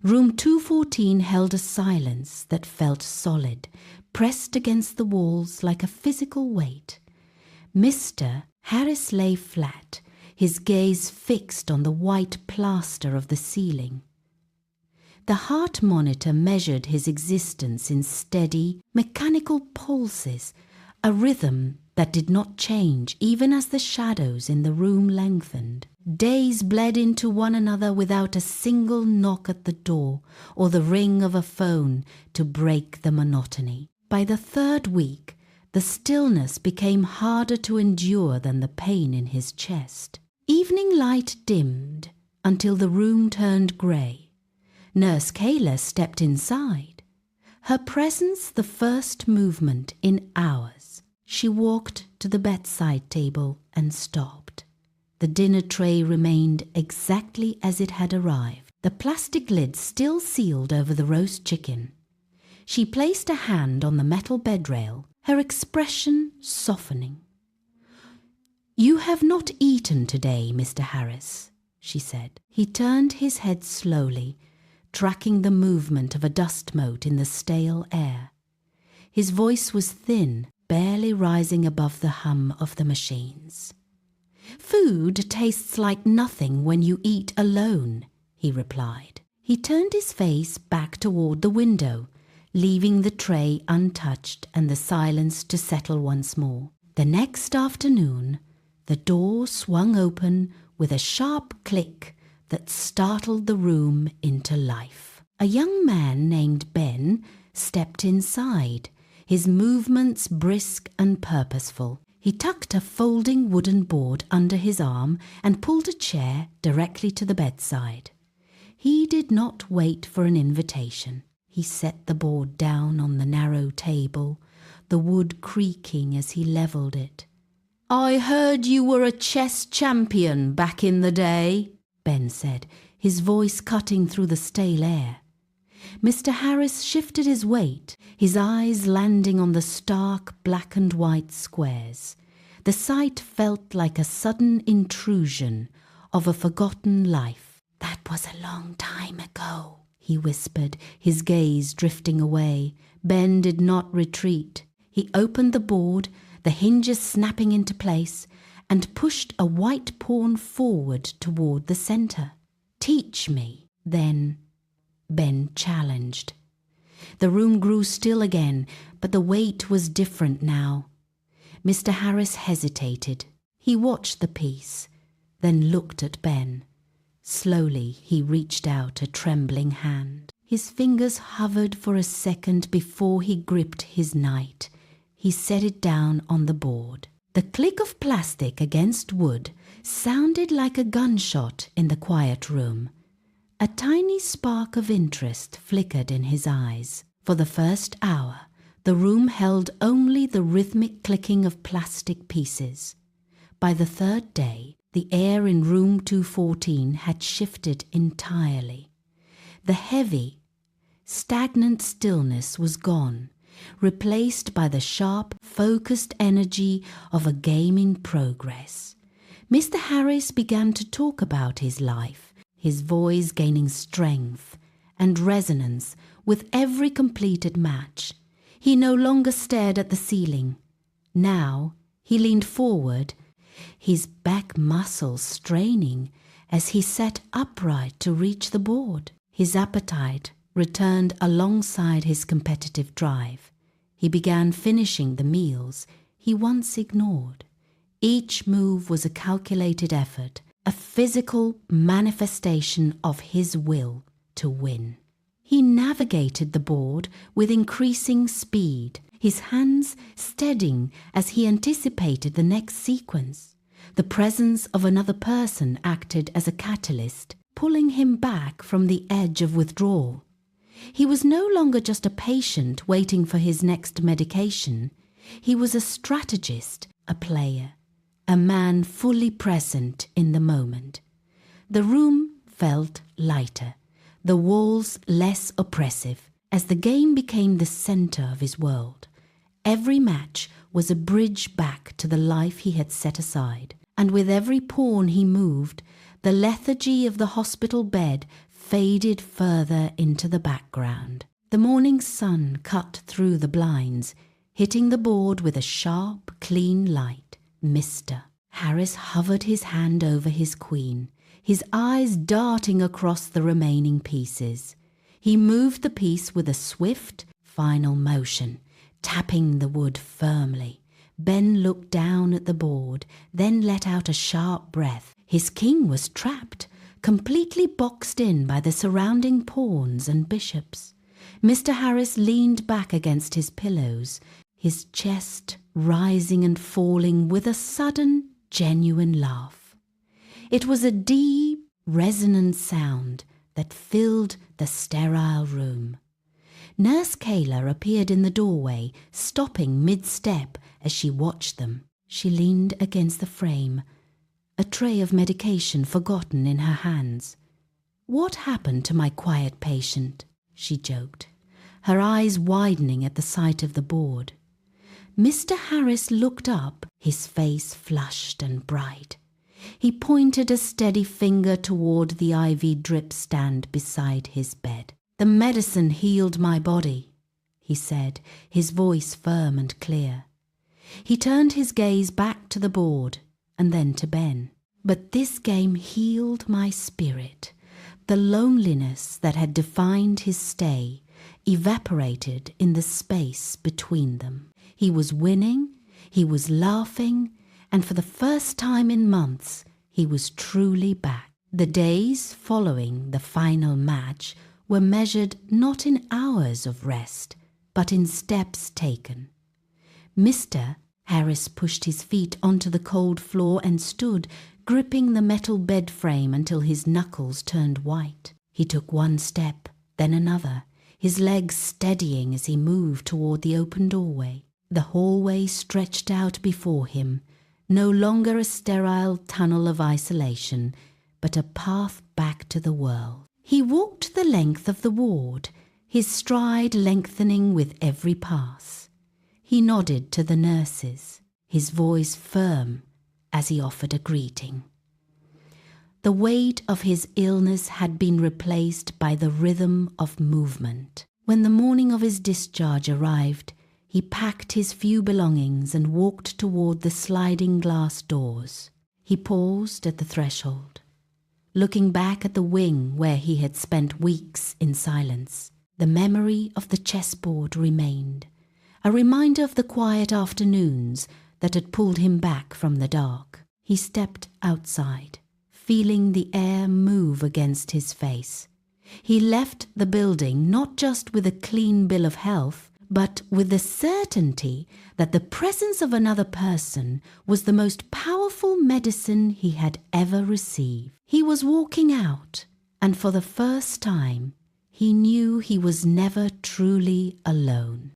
Room 214 held a silence that felt solid, pressed against the walls like a physical weight. Mr. Harris lay flat, his gaze fixed on the white plaster of the ceiling. The heart monitor measured his existence in steady, mechanical pulses, a rhythm that did not change even as the shadows in the room lengthened. Days bled into one another without a single knock at the door or the ring of a phone to break the monotony. By the third week, the stillness became harder to endure than the pain in his chest. Evening light dimmed until the room turned grey. Nurse Kayla stepped inside. Her presence the first movement in hours. She walked to the bedside table and stopped. The dinner tray remained exactly as it had arrived, the plastic lid still sealed over the roast chicken. She placed a hand on the metal bedrail, her expression softening. "You have not eaten today, Mr. Harris," she said. He turned his head slowly, tracking the movement of a dust mote in the stale air. His voice was thin, barely rising above the hum of the machines. "Food tastes like nothing when you eat alone," he replied. He turned his face back toward the window, leaving the tray untouched and the silence to settle once more. The next afternoon, the door swung open with a sharp click that startled the room into life. A young man named Ben stepped inside, his movements brisk and purposeful. He tucked a folding wooden board under his arm and pulled a chair directly to the bedside. He did not wait for an invitation. He set the board down on the narrow table, the wood creaking as he levelled it. "I heard you were a chess champion back in the day," Ben said, his voice cutting through the stale air. Mr. Harris shifted his weight, his eyes landing on the stark black and white squares. The sight felt like a sudden intrusion of a forgotten life. "That was a long time ago," he whispered, his gaze drifting away. Ben did not retreat. He opened the board, the hinges snapping into place, and pushed a white pawn forward toward the center. "Teach me, then," Ben challenged. The room grew still again, but the weight was different now. Mr. Harris hesitated. He watched the piece, then looked at Ben. Slowly he reached out a trembling hand. His fingers hovered for a second before he gripped his knight. He set it down on the board. The click of plastic against wood sounded like a gunshot in the quiet room. A tiny spark of interest flickered in his eyes. For the first hour, the room held only the rhythmic clicking of plastic pieces. By the third day, the air in room 214 had shifted entirely. The heavy, stagnant stillness was gone, replaced by the sharp, focused energy of a game in progress. Mr. Harris began to talk about his life, his voice gaining strength and resonance with every completed match. He no longer stared at the ceiling. Now he leaned forward, his back muscles straining as he sat upright to reach the board. His appetite returned alongside his competitive drive. He began finishing the meals he once ignored. Each move was a calculated effort, a physical manifestation of his will to win. He navigated the board with increasing speed, his hands steadying as he anticipated the next sequence. The presence of another person acted as a catalyst, pulling him back from the edge of withdrawal. He was no longer just a patient waiting for his next medication. He was a strategist, a player, a man fully present in the moment. The room felt lighter, the walls less oppressive, as the game became the center of his world. Every match was a bridge back to the life he had set aside, and with every pawn he moved, the lethargy of the hospital bed faded further into the background. The morning sun cut through the blinds, hitting the board with a sharp, clean light. Mr. Harris hovered his hand over his queen, his eyes darting across the remaining pieces. He moved the piece with a swift, final motion, tapping the wood firmly. Ben looked down at the board, then let out a sharp breath. His king was trapped, completely boxed in by the surrounding pawns and bishops. Mr. Harris leaned back against his pillows, his chest rising and falling with a sudden, genuine laugh. It was a deep, resonant sound that filled the sterile room. Nurse Kayla appeared in the doorway, stopping mid-step as she watched them. She leaned against the frame, a tray of medication forgotten in her hands. "What happened to my quiet patient?" she joked, her eyes widening at the sight of the board. Mr. Harris looked up, his face flushed and bright. He pointed a steady finger toward the IV drip stand beside his bed. "The medicine healed my body," he said, his voice firm and clear. He turned his gaze back to the board and then to Ben. "But this game healed my spirit." The loneliness that had defined his stay evaporated in the space between them. He was winning, he was laughing, and for the first time in months, he was truly back. The days following the final match were measured not in hours of rest, but in steps taken. Mr. Harris pushed his feet onto the cold floor and stood, gripping the metal bed frame until his knuckles turned white. He took one step, then another, his legs steadying as he moved toward the open doorway. The hallway stretched out before him, no longer a sterile tunnel of isolation, but a path back to the world. He walked the length of the ward, his stride lengthening with every pass. He nodded to the nurses, his voice firm as he offered a greeting. The weight of his illness had been replaced by the rhythm of movement. When the morning of his discharge arrived, he packed his few belongings and walked toward the sliding glass doors. He paused at the threshold, looking back at the wing where he had spent weeks in silence. The memory of the chessboard remained, a reminder of the quiet afternoons that had pulled him back from the dark. He stepped outside, feeling the air move against his face. He left the building not just with a clean bill of health, but with the certainty that the presence of another person was the most powerful medicine he had ever received. He was walking out, and for the first time, he knew he was never truly alone.